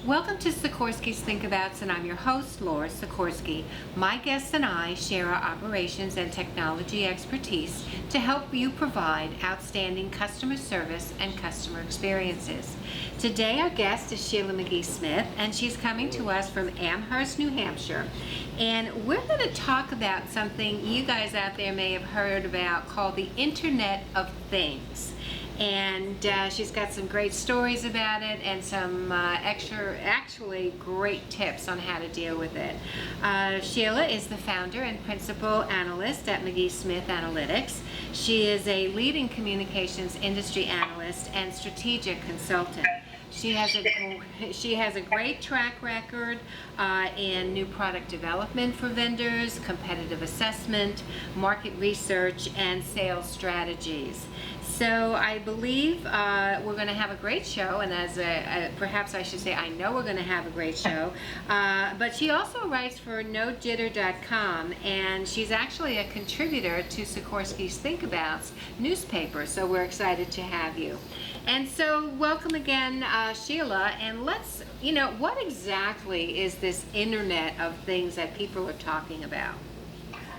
Welcome to Sikorski's Think Abouts, and I'm your host, Laura Sikorski. My guests and I share our operations and technology expertise to help you provide outstanding customer service and customer experiences. Today our guest is Sheila McGee-Smith, and she's coming to us from Amherst, New Hampshire. And we're going to talk about something you guys out there may have heard about called the Internet of Things. And she's got some great stories about it and some actually great tips on how to deal with it. Sheila is the founder and principal analyst at McGee-Smith Analytics. She is a leading communications industry analyst and strategic consultant. She has a great track record in new product development for vendors, competitive assessment, market research, and sales strategies. So I believe we're going to have a great show, and perhaps I should say I know we're going to have a great show. But she also writes for NoJitter.com, and she's actually a contributor to Sikorski's Think Abouts newspaper. So we're excited to have you. And so welcome again, Sheila. And let's, what exactly is this Internet of Things that people are talking about?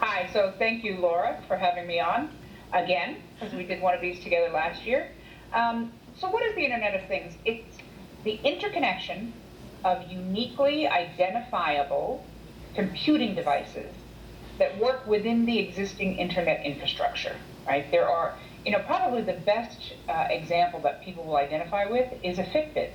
Hi. So thank you, Laura, for having me on again, because we did one of these together last year. So what is the Internet of Things? It's the interconnection of uniquely identifiable computing devices that work within the existing internet infrastructure, right? There are, probably the best example that people will identify with is a Fitbit.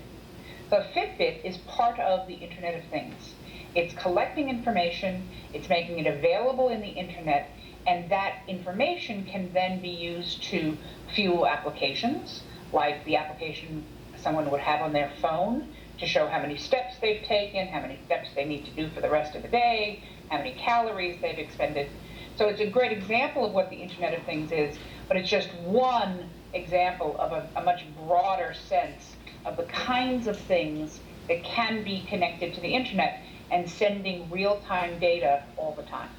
So a Fitbit is part of the Internet of Things. It's collecting information, it's making it available in the internet, and that information can then be used to fuel applications, like the application someone would have on their phone to show how many steps they've taken, how many steps they need to do for the rest of the day, how many calories they've expended. So it's a great example of what the Internet of Things is, but it's just one example of a much broader sense of the kinds of things that can be connected to the internet and sending real-time data all the time.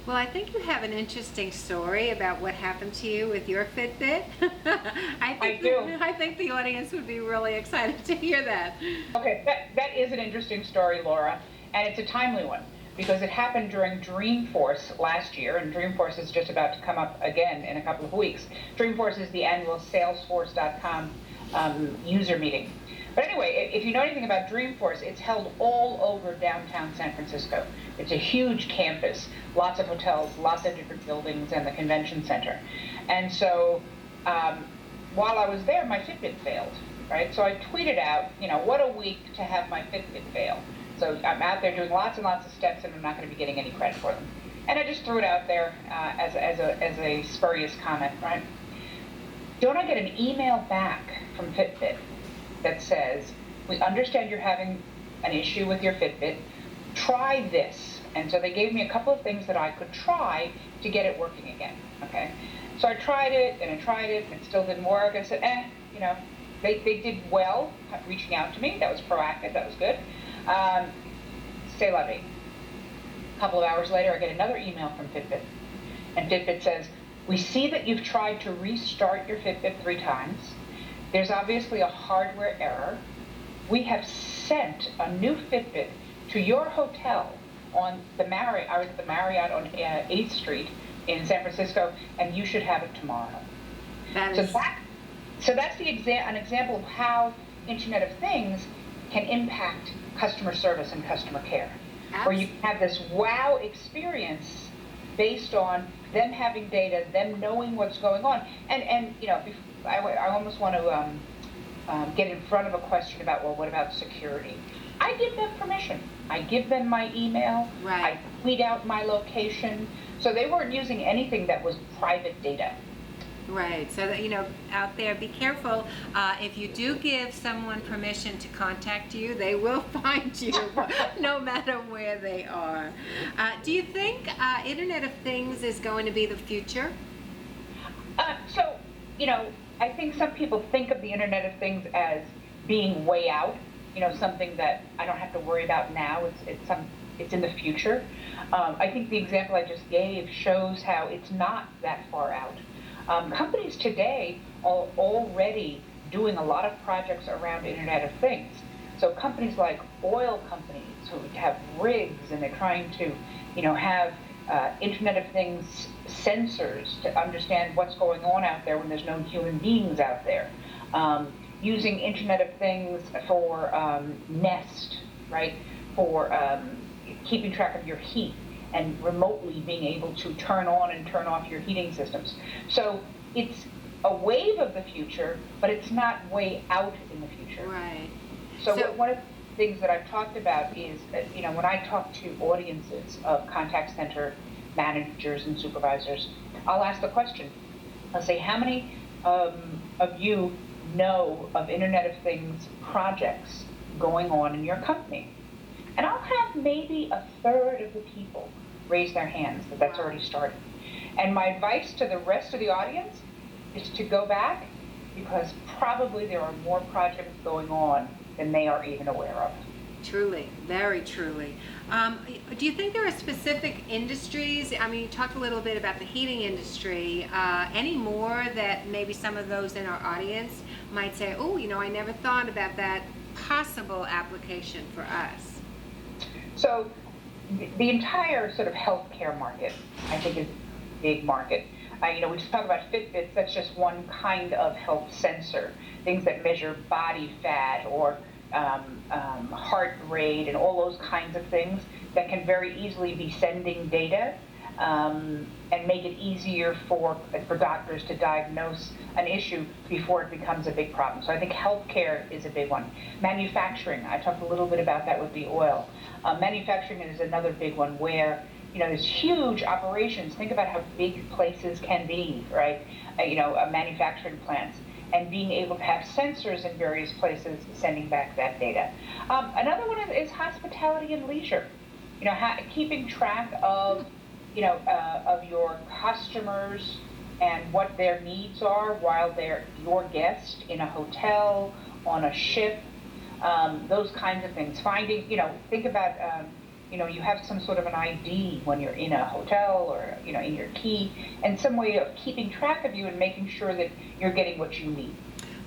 Well, I think you have an interesting story about what happened to you with your Fitbit. I do. I think the audience would be really excited to hear that. Okay, that is an interesting story, Laura, and it's a timely one because it happened during Dreamforce last year, and Dreamforce is just about to come up again in a couple of weeks. Dreamforce is the annual Salesforce.com user meeting. But anyway, if you know anything about Dreamforce, it's held all over downtown San Francisco. It's a huge campus, lots of hotels, lots of different buildings, and the convention center. And so while I was there, my Fitbit failed, right? So I tweeted out, what a week to have my Fitbit fail. So I'm out there doing lots and lots of steps, and I'm not going to be getting any credit for them. And I just threw it out there as a spurious comment, right? Don't I get an email back from Fitbit that says, we understand you're having an issue with your Fitbit, try this. And so they gave me a couple of things that I could try to get it working again, okay? So I tried it, and it still didn't work. I said, they did well reaching out to me. That was proactive, that was good. C'est la vie. A couple of hours later, I get another email from Fitbit. And Fitbit says, we see that you've tried to restart your Fitbit 3 times. There's obviously a hardware error. We have sent a new Fitbit to your hotel on the Marriott on 8th Street in San Francisco, and you should have it tomorrow. So that's an example of how Internet of Things can impact customer service and customer care, where you have this wow experience based on them having data, them knowing what's going on, and I almost want to get in front of a question about, well, what about security? I give them permission. I give them my email. Right. I tweet out my location. So they weren't using anything that was private data. Right. So that, out there, be careful. If you do give someone permission to contact you, they will find you no matter where they are. Do you think Internet of Things is going to be the future? I think some people think of the Internet of Things as being way out, something that I don't have to worry about now. It's in the future. I think the example I just gave shows how it's not that far out. Companies today are already doing a lot of projects around Internet of Things. So companies like oil companies who have rigs and they're trying to, have Internet of Things sensors to understand what's going on out there when there's no human beings out there. Using Internet of Things for Nest, right? For keeping track of your heat and remotely being able to turn on and turn off your heating systems. So it's a wave of the future, but it's not way out in the future. Right. So one of the things that I've talked about is that, when I talk to audiences of contact center managers and supervisors, I'll ask the question. I'll say, how many of you know of Internet of Things projects going on in your company? And I'll have maybe a third of the people raise their hands that that's already started. And my advice to the rest of the audience is to go back, because probably there are more projects going on than they are even aware of. Truly, very truly. Do you think there are specific industries? I mean, you talked a little bit about the heating industry. Any more that maybe some of those in our audience might say, oh, I never thought about that possible application for us? So the entire sort of healthcare market, I think, is a big market. We talk about Fitbits, that's just one kind of health sensor, things that measure body fat or heart rate and all those kinds of things that can very easily be sending data and make it easier for doctors to diagnose an issue before it becomes a big problem. So I think healthcare is a big one. Manufacturing, I talked a little bit about that with the oil. Manufacturing is another big one where there's huge operations. Think about how big places can be, right? Manufacturing plants, and being able to have sensors in various places sending back that data. Another one is hospitality and leisure. Keeping track of of your customers and what their needs are while they're your guest in a hotel, on a ship, those kinds of things. Finding, think about, you have some sort of an ID when you're in a hotel or, in your key, and some way of keeping track of you and making sure that you're getting what you need.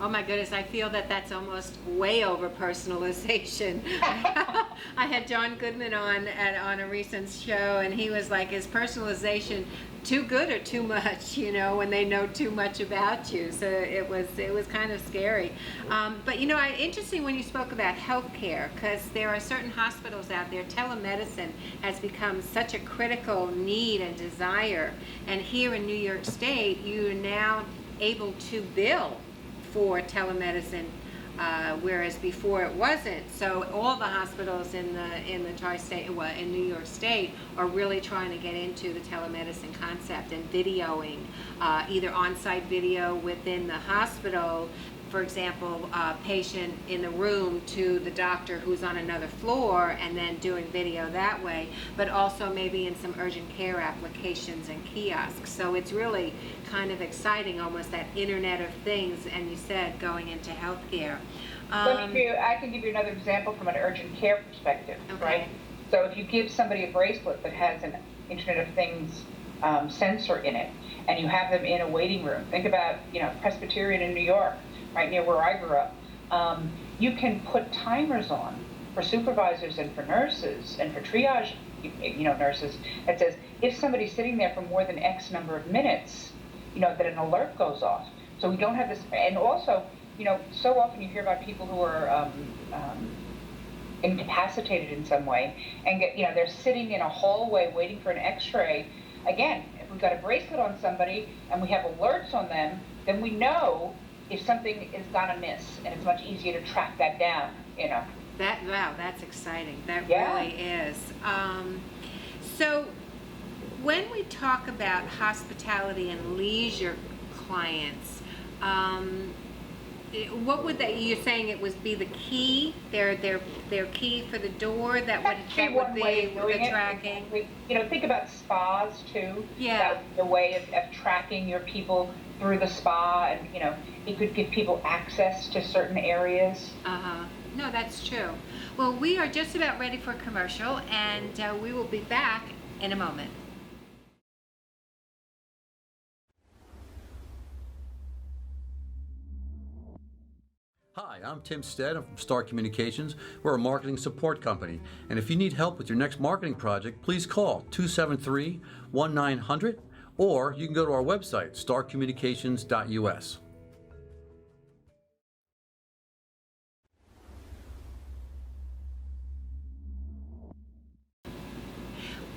Oh my goodness, I feel that that's almost way over personalization. I had John Goodman on a recent show, and he was like, is personalization too good or too much, when they know too much about you? So it was kind of scary. But interesting when you spoke about healthcare, because there are certain hospitals out there, telemedicine has become such a critical need and desire. And here in New York State, you're now able to bill for telemedicine, whereas before it wasn't. So all the hospitals in the tri-state, in New York State, are really trying to get into the telemedicine concept and videoing, either on-site video within the hospital, for example, a patient in the room to the doctor who's on another floor, and then doing video that way, but also maybe in some urgent care applications and kiosks. So it's really kind of exciting, almost that Internet of Things, and you said going into healthcare. I can give you another example from an urgent care perspective, okay. Right? So if you give somebody a bracelet that has an Internet of Things sensor in it, and you have them in a waiting room, think about, Presbyterian in New York, right near where I grew up, you can put timers on for supervisors and for nurses and for triage, nurses, that says if somebody's sitting there for more than X number of minutes, that an alert goes off. So we don't have this, and also, so often you hear about people who are incapacitated in some way, and they're sitting in a hallway waiting for an X-ray. Again, if we've got a bracelet on somebody and we have alerts on them, then we know if something is gonna miss, and it's much easier to track that down, Wow, that's exciting. That Yeah. really is. So when we talk about hospitality and leisure clients, what would you're saying it would be the key, their key for the door that would be the tracking? Think about spas too. Yeah. The way of tracking your people through the spa, and it could give people access to certain areas. No, that's true. Well, we are just about ready for commercial, and we will be back in a moment. Hi, I'm Tim Stead. I'm from Star Communications. We're a marketing support company. And if you need help with your next marketing project, please call 273-1900 or you can go to our website, starcommunications.us.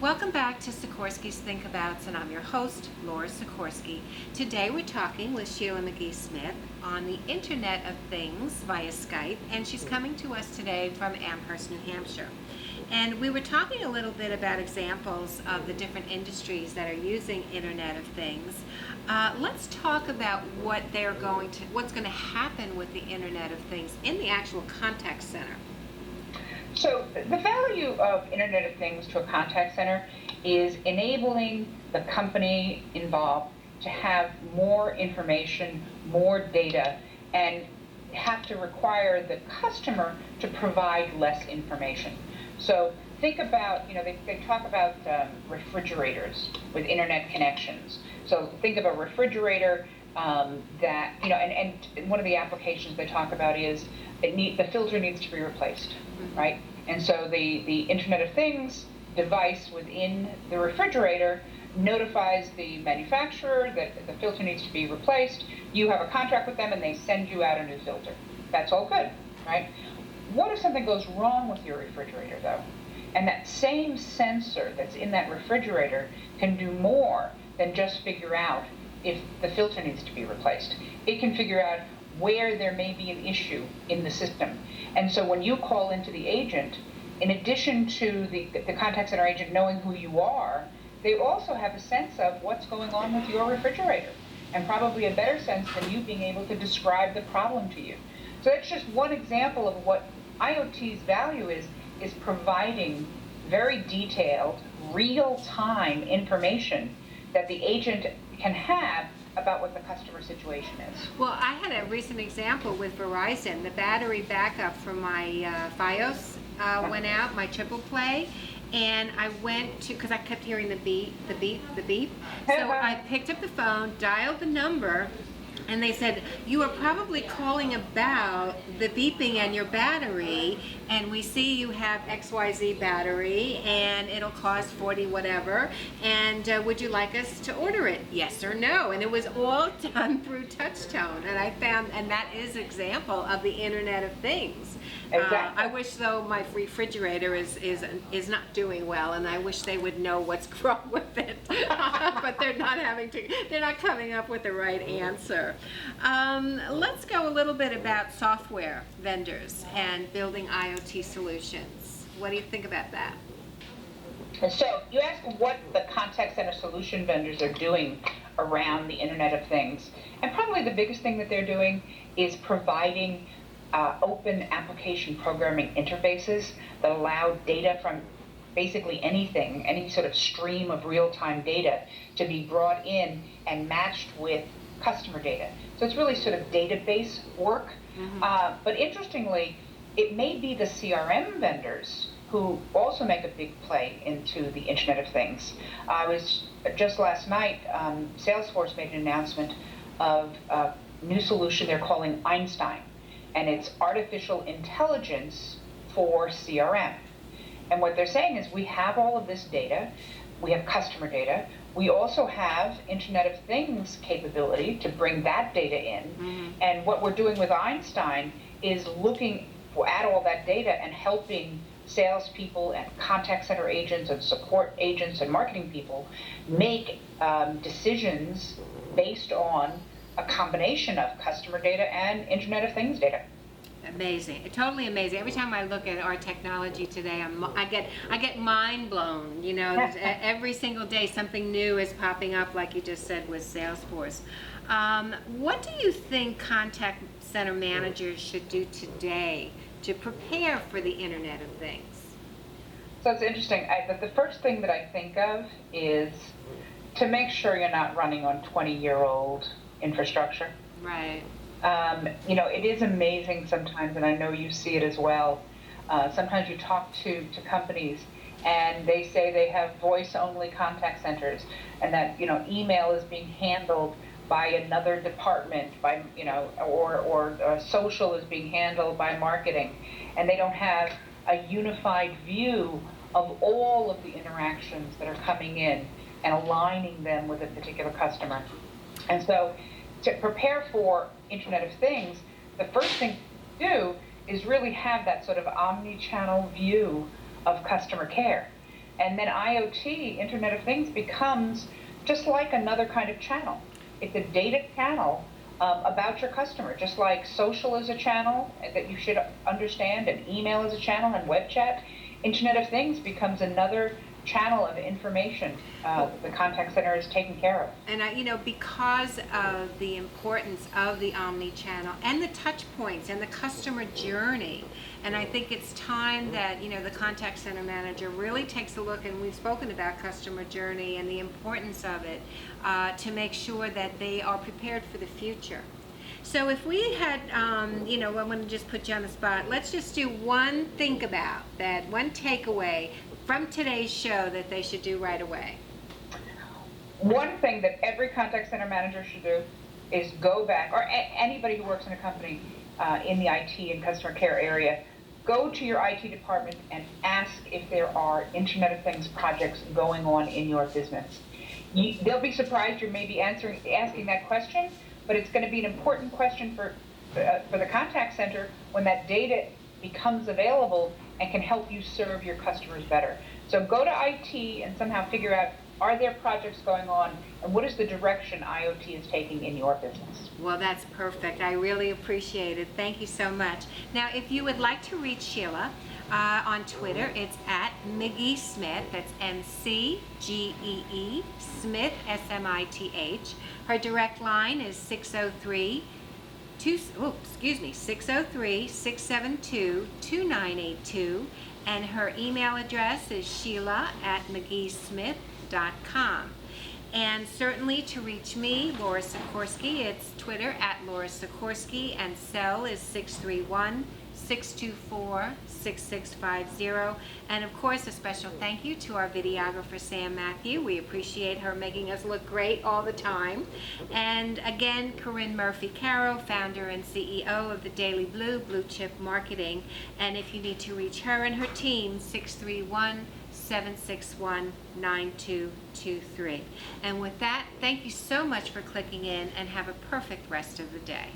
Welcome back to Sikorski's Think Abouts, and I'm your host, Laura Sikorski. Today we're talking with Sheila McGee-Smith on the Internet of Things via Skype, and she's coming to us today from Amherst, New Hampshire. And we were talking a little bit about examples of the different industries that are using Internet of Things. Let's talk about what's going to happen with the Internet of Things in the actual contact center. So the value of Internet of Things to a contact center is enabling the company involved to have more information, more data, and have to require the customer to provide less information. So think about, they talk about refrigerators with internet connections. So think of a refrigerator that, and one of the applications they talk about is the filter needs to be replaced, right? And so the Internet of Things device within the refrigerator notifies the manufacturer that the filter needs to be replaced. You have a contract with them and they send you out a new filter. That's all good, right? What if something goes wrong with your refrigerator though? And that same sensor that's in that refrigerator can do more than just figure out if the filter needs to be replaced. It can figure out where there may be an issue in the system. And so when you call into the agent, in addition to the contact center agent knowing who you are, they also have a sense of what's going on with your refrigerator, and probably a better sense than you being able to describe the problem to you. So that's just one example of what IoT's value is providing very detailed, real-time information that the agent can have about what the customer situation is. Well, I had a recent example with Verizon. The battery backup for my Fios went out, my triple play, and I went to, because I kept hearing the beep. So I picked up the phone, dialed the number, and they said, you are probably calling about the beeping and your battery, and we see you have XYZ battery, and it'll cost 40 whatever, and would you like us to order it? Yes or no? And it was all done through touch tone, and I found, and that is an example of the Internet of Things. Exactly. I wish though my refrigerator is not doing well, and I wish they would know what's wrong with it, but they're not coming up with the right answer. Let's go a little bit about software vendors and building IoT solutions. What do you think about that? So you asked what the contact center solution vendors are doing around the Internet of Things. And probably the biggest thing that they're doing is providing open application programming interfaces that allow data from basically anything, any sort of stream of real-time data to be brought in and matched with customer data. So it's really sort of database work. But interestingly, it may be the CRM vendors who also make a big play into the Internet of Things. I was just last night, Salesforce made an announcement of a new solution they're calling Einstein. And it's artificial intelligence for CRM. And what they're saying is we have all of this data, we have customer data, we also have Internet of Things capability to bring that data in. And what we're doing with Einstein is looking at all that data and helping salespeople and contact center agents and support agents and marketing people make decisions based on a combination of customer data and Internet of Things data. Amazing, totally amazing. Every time I look at our technology today, I get mind blown. Every single day something new is popping up, like you just said with Salesforce. What do you think contact center managers should do today to prepare for the Internet of Things? So it's interesting. The first thing that I think of is to make sure you're not running on 20-year-old infrastructure. Right. It is amazing sometimes, and I know you see it as well. Sometimes you talk to companies and they say they have voice-only contact centers, and that email is being handled by another department, by, or social is being handled by marketing, and they don't have a unified view of all of the interactions that are coming in and aligning them with a particular customer. And so to prepare for Internet of Things, the first thing to do is really have that sort of omni-channel view of customer care. And then IoT, Internet of Things, becomes just like another kind of channel. It's a data channel about your customer, just like social is a channel that you should understand, and email is a channel, and web chat. Internet of Things becomes another channel of information the contact center is taking care of. And because of the importance of the omni-channel and the touch points and the customer journey, and I think it's time that the contact center manager really takes a look, and we've spoken about customer journey and the importance of it, to make sure that they are prepared for the future. So if we had, I'm going to just put you on the spot. Let's just do one think about that, one takeaway from today's show that they should do right away. One thing that every contact center manager should do is go back, or anybody who works in a company in the IT and customer care area, go to your IT department and ask if there are Internet of Things projects going on in your business. They'll be surprised you're maybe asking that question, but it's going to be an important question for the contact center when that data becomes available and can help you serve your customers better. So go to IT and somehow figure out, are there projects going on, and what is the direction IoT is taking in your business? Well, that's perfect. I really appreciate it. Thank you so much. Now, if you would like to reach Sheila on Twitter, it's at McGee-Smith. That's McGee, Smith, Smith. Her direct line is 603-672-2982, and her email address is sheila@mcgeesmith.com. And certainly to reach me, Laura Sikorski, it's Twitter at Laura Sikorski, and cell is 631-624-6650. And of course, a special thank you to our videographer, Sam Matthew. We appreciate her making us look great all the time. And again, Corinne Murphy-Caro, founder and CEO of the Daily Blue Chip Marketing. And if you need to reach her and her team, 631-761-9223. And with that, thank you so much for clicking in, and have a perfect rest of the day.